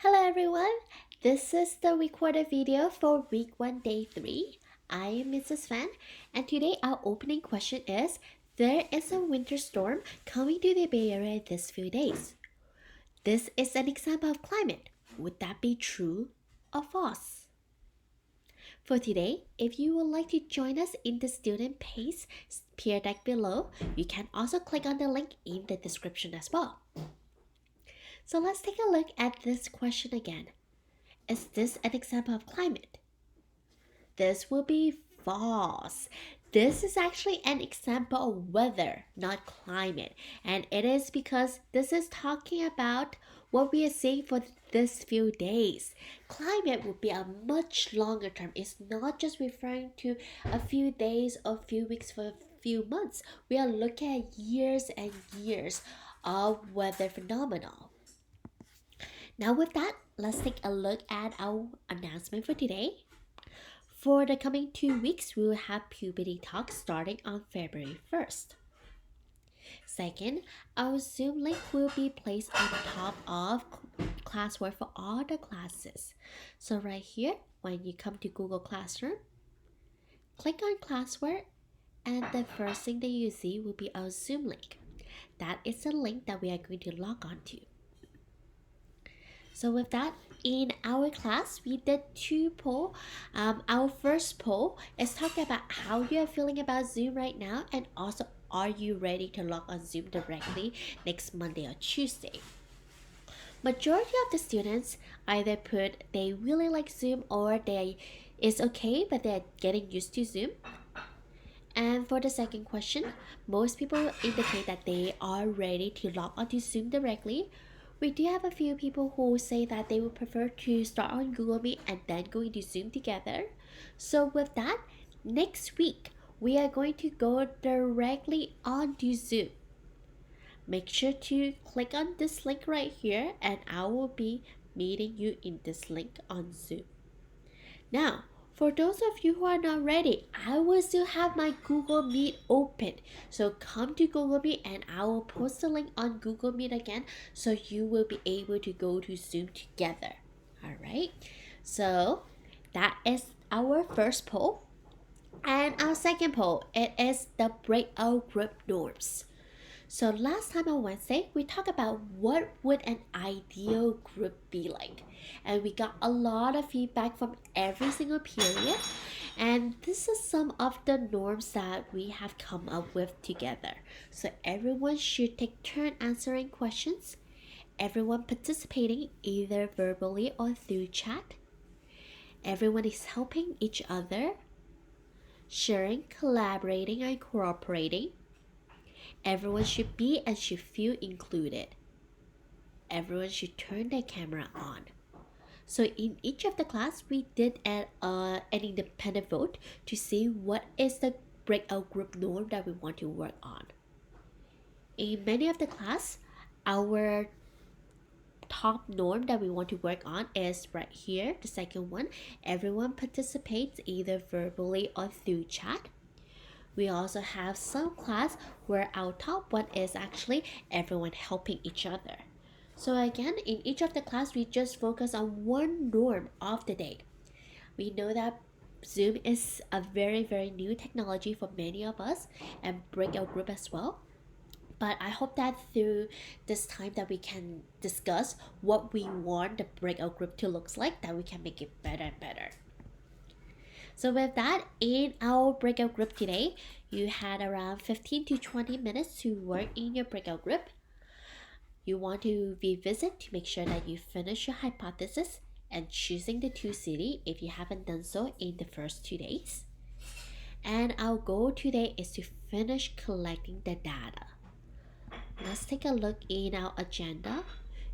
Hello everyone, this is the recorded video for week 1 day 3. I am Mrs. Fan and today our opening question is there is a winter storm coming to the Bay Area this few days. This is an example of climate. Would that be true or false? For today, if you would like to join us in the student pace peer deck below, you can also click on the link in the description as well. So let's take a look at this question again. Is this an example of climate? This will be false. This is actually an example of weather, not climate. And it is because this is talking about what we are seeing for this few days. Climate would be a much longer term. It's not just referring to a few days or few weeks for a few months. We are looking at years and years of weather phenomenon. Now with that, let's take a look at our announcement for today. For the coming 2 weeks, we will have puberty talks starting on February 1st. Second, our Zoom link will be placed on top of classwork for all the classes. So right here, when you come to Google Classroom, click on classwork and the first thing that you see will be our Zoom link. That is the link that we are going to log on to. So with that, in our class, we did 2 polls. Our first poll is talking about how you are feeling about Zoom right now, and also are you ready to log on Zoom directly next Monday or Tuesday. Majority of the students either put they really like Zoom or they it's okay but they're getting used to Zoom. And for the second question, most people indicate that they are ready to log on to Zoom directly. We do have a few people who say that they would prefer to start on Google Meet and then go into Zoom together. So with that, next week, we are going to go directly onto Zoom. Make sure to click on this link right here and I will be meeting you in this link on Zoom. Now, for those of you who are not ready, I will still have my Google Meet open. So come to Google Meet and I will post the link on Google Meet again so you will be able to go to Zoom together. Alright, so that is our first poll. And our second poll, it is the breakout group norms. So last time on Wednesday, we talked about what would an ideal group be like. And we got a lot of feedback from every single period. And this is some of the norms that we have come up with together. So everyone should take turn answering questions. Everyone participating either verbally or through chat. Everyone is helping each other. Sharing, collaborating, and cooperating. Everyone should be and should feel included. Everyone should turn their camera on. So in each of the class, we did an independent vote to see what is the breakout group norm that we want to work on. In many of the class, our top norm that we want to work on is right here, the second one. Everyone participates either verbally or through chat. We also have some class where our top one is actually everyone helping each other. So again, in each of the class, we just focus on one norm of the day. We know that Zoom is a very, very new technology for many of us and breakout group as well. But I hope that through this time that we can discuss what we want the breakout group to look like, that we can make it better and better. So with that, in our breakout group today, you had around 15 to 20 minutes to work in your breakout group. You want to revisit to make sure that you finish your hypothesis and choosing the 2 city if you haven't done so in the first 2 days. And our goal today is to finish collecting the data. Let's take a look in our agenda.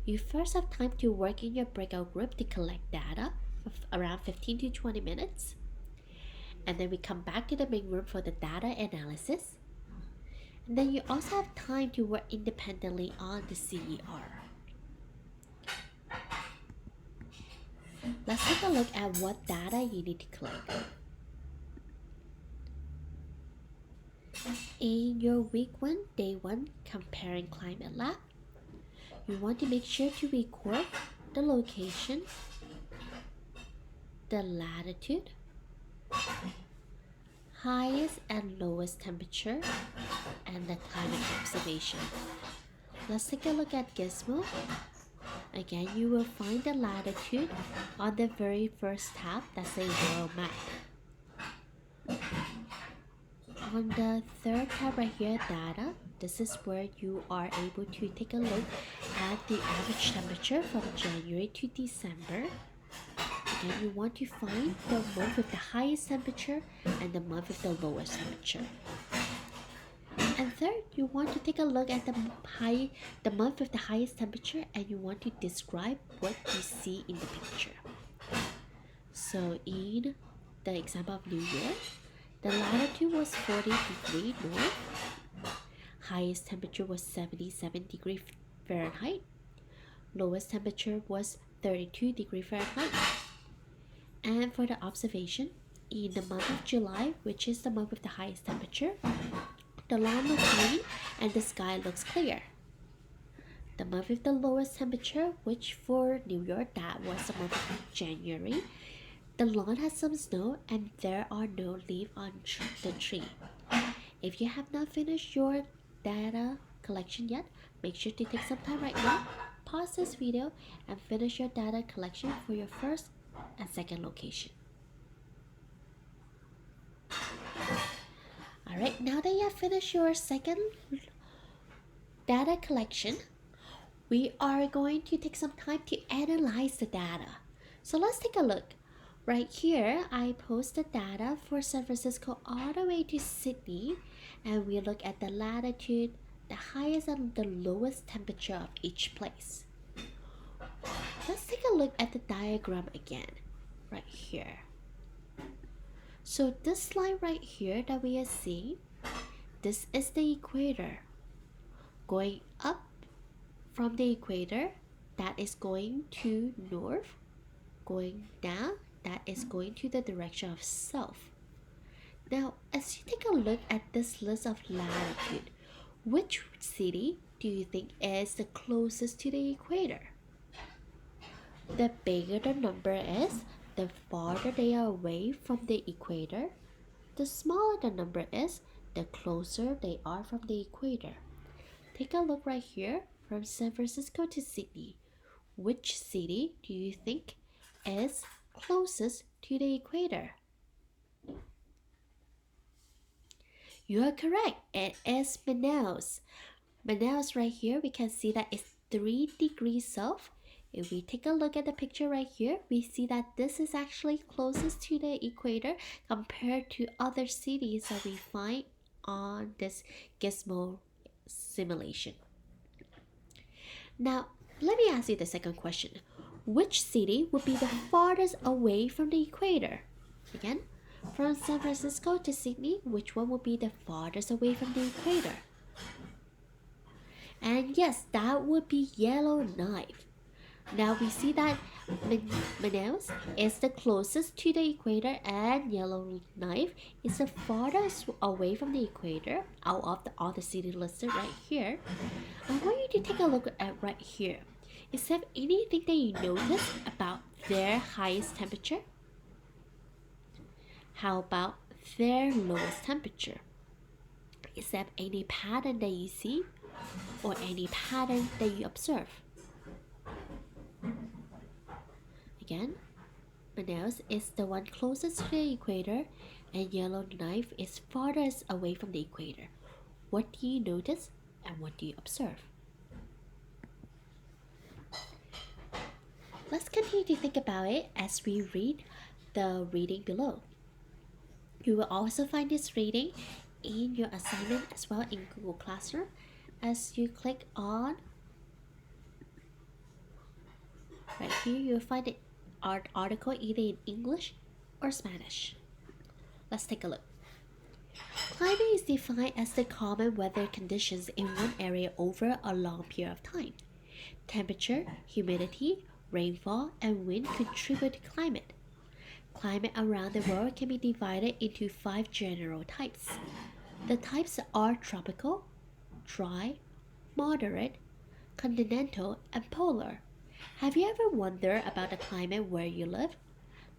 You first have time to work in your breakout group to collect data of around 15 to 20 minutes. And then we come back to the main room for the data analysis. And then you also have time to work independently on the CER. Let's take a look at what data you need to collect. In your week 1, day 1 comparing climate lab, you want to make sure to record the location, the latitude, highest and lowest temperature, and the climate observation. Let's take a look at Gizmo. Again, you will find the latitude on the very first tab, that's a world map. On the third tab right here, data, this is where you are able to take a look at the average temperature from January to December. Again, you want to find the month with the highest temperature and the month with the lowest temperature. And third, you want to take a look at the month with the highest temperature, and you want to describe what you see in the picture. So in the example of New Year, the latitude was 40 degrees north, highest temperature was 77 degrees Fahrenheit, lowest temperature was 32 degrees Fahrenheit. And for the observation, in the month of July, which is the month with the highest temperature, the lawn looks green and the sky looks clear. The month with the lowest temperature, which for New York, that was the month of January, the lawn has some snow and there are no leaves on the tree. If you have not finished your data collection yet, make sure to take some time right now, pause this video, and finish your data collection for your first and second location. Alright, now that you have finished your second data collection, we are going to take some time to analyze the data. So let's take a look. Right here, I posted data for San Francisco all the way to Sydney, and we look at the latitude, the highest and the lowest temperature of each place. Let's take a look at the diagram again, right here. So this line right here that we are seeing, this is the equator. Going up from the equator, that is going to north. Going down, that is going to the direction of south. Now, as you take a look at this list of latitude, which city do you think is the closest to the equator? The bigger the number is, the farther they are away from the equator. The smaller the number is, the closer they are from the equator. Take a look right here from San Francisco to Sydney. Which city do you think is closest to the equator? You are correct. It is Manaus. Manaus right here, we can see that it's 3 degrees south. If we take a look at the picture right here, we see that this is actually closest to the equator compared to other cities that we find on this Gizmo simulation. Now, let me ask you the second question. Which city would be the farthest away from the equator? Again, from San Francisco to Sydney, which one would be the farthest away from the equator? And yes, that would be Yellowknife. Now we see that Manaus is the closest to the equator and Yellowknife is the farthest away from the equator out of all the cities listed right here. I want you to take a look at right here. Is there anything that you notice about their highest temperature? How about their lowest temperature? Is there any pattern that you see or any pattern that you observe? Again, Manaus is the one closest to the equator and Yellowknife is farthest away from the equator. What do you notice and what do you observe? Let's continue to think about it as we read the reading below. You will also find this reading in your assignment as well in Google Classroom as you click on right here. You will find the article either in English or Spanish. Let's take a look. Climate is defined as the common weather conditions in one area over a long period of time. Temperature, humidity, rainfall, and wind contribute to climate. Climate around the world can be divided into 5 general types. The types are tropical, dry, moderate, continental, and polar. Have you ever wondered about the climate where you live?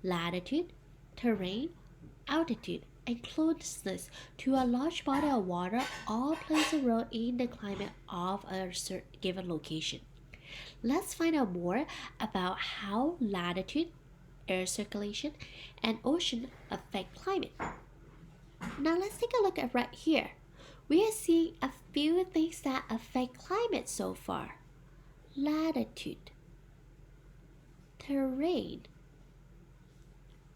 Latitude, terrain, altitude, and closeness to a large body of water all plays a role in the climate of a given location. Let's find out more about how latitude, air circulation, and ocean affect climate. Now let's take a look at right here. We are seeing a few things that affect climate so far. Latitude, terrain,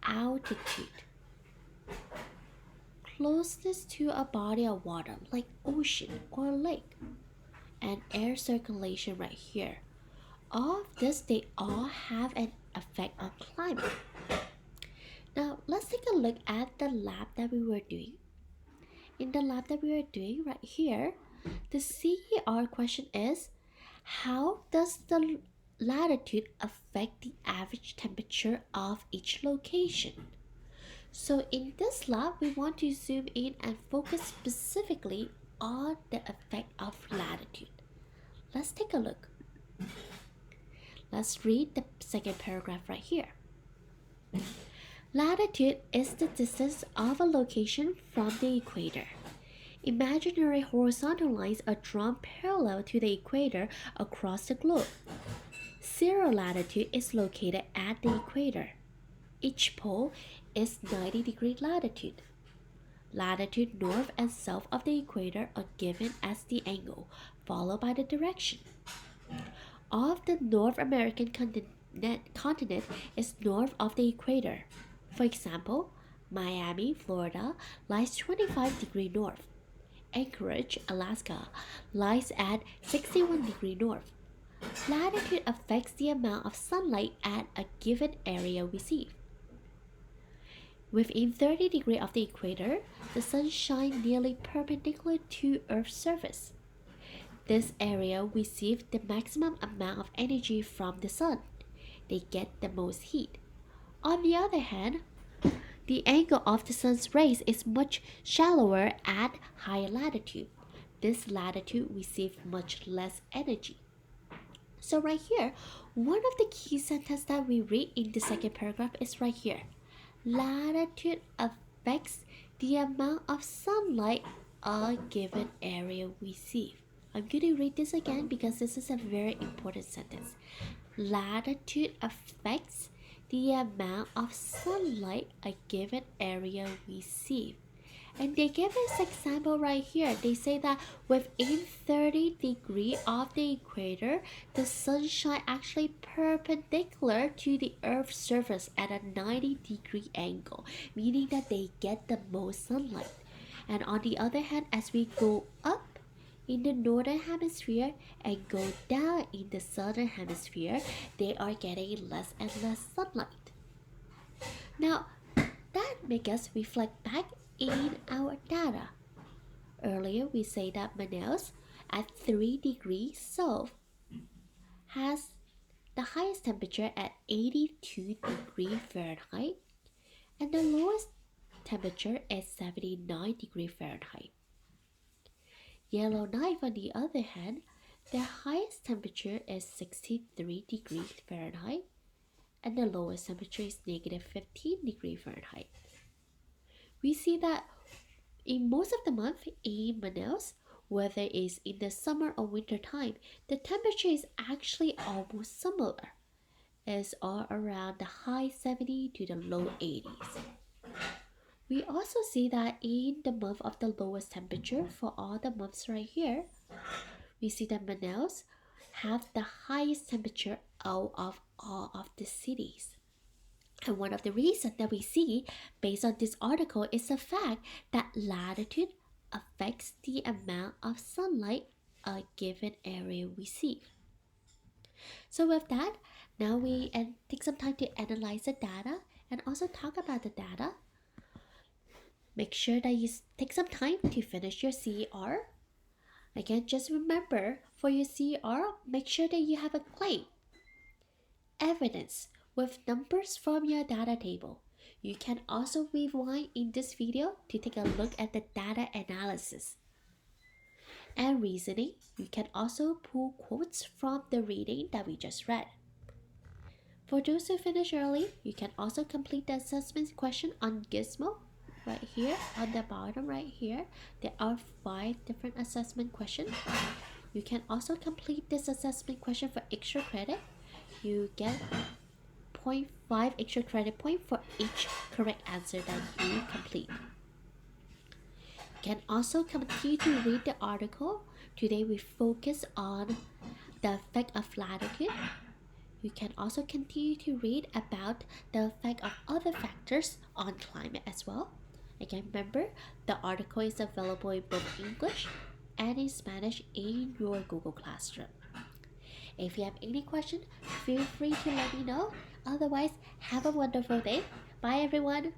altitude, closeness to a body of water like ocean or lake, and air circulation right here. All of this, they all have an effect on climate. Now let's take a look at the lab that we were doing. In the lab that we were doing right here, the CER question is, how does the latitude affect the average temperature of each location? So in this lab, we want to zoom in and focus specifically on the effect of latitude. Let's take a look. Let's read the second paragraph right here. Latitude is the distance of a location from the equator. Imaginary horizontal lines are drawn parallel to the equator across the globe. Zero latitude is located at the equator. Each pole is 90-degree latitude. Latitude north and south of the equator are given as the angle, followed by the direction. All of the North American continent is north of the equator. For example, Miami, Florida lies 25 degrees north. Anchorage, Alaska lies at 61 degrees north. Latitude affects the amount of sunlight at a given area we see. Within 30 degrees of the equator, the sun shines nearly perpendicular to Earth's surface. This area receives the maximum amount of energy from the sun. They get the most heat. On the other hand, the angle of the sun's rays is much shallower at higher latitude. This latitude receives much less energy. So right here, one of the key sentences that we read in the second paragraph is right here. Latitude affects the amount of sunlight a given area receives. I'm going to read this again because this is a very important sentence. Latitude affects the amount of sunlight a given area receives. And they give us example right here. They say that within 30 degrees of the equator, the sunshine actually perpendicular to the Earth's surface at a 90-degree angle, meaning that they get the most sunlight. And on the other hand, as we go up in the northern hemisphere and go down in the southern hemisphere, they are getting less and less sunlight. Now, that makes us reflect back in our data. Earlier, we say that Manaus at 3 degrees south has the highest temperature at 82 degrees Fahrenheit, and the lowest temperature is 79 degrees Fahrenheit. Yellowknife, on the other hand, their highest temperature is 63 degrees Fahrenheit, and the lowest temperature is negative 15 degrees Fahrenheit. We see that in most of the month in Manaus, whether it's in the summer or winter time, the temperature is actually almost similar. It's all around the high 70s to the low 80s. We also see that in the month of the lowest temperature for all the months right here, we see that Manaus have the highest temperature out of all of the cities. And one of the reasons that we see based on this article is the fact that latitude affects the amount of sunlight a given area receives. So with that, now we take some time to analyze the data and also talk about the data. Make sure that you take some time to finish your CER. Again, just remember for your CER, make sure that you have a claim, evidence with numbers from your data table. You can also rewind in this video to take a look at the data analysis. And reasoning, you can also pull quotes from the reading that we just read. For those who finish early, you can also complete the assessment question on Gizmo. Right here on the bottom right here, there are 5 different assessment questions. You can also complete this assessment question for extra credit. You get zero point 0.5 extra credit point for each correct answer that you complete. You can also continue to read the article. Today we focus on the effect of latitude. You can also continue to read about the effect of other factors on climate as well. Again, remember, the article is available in both English and in Spanish in your Google Classroom. If you have any question, feel free to let me know. Otherwise, have a wonderful day. Bye everyone.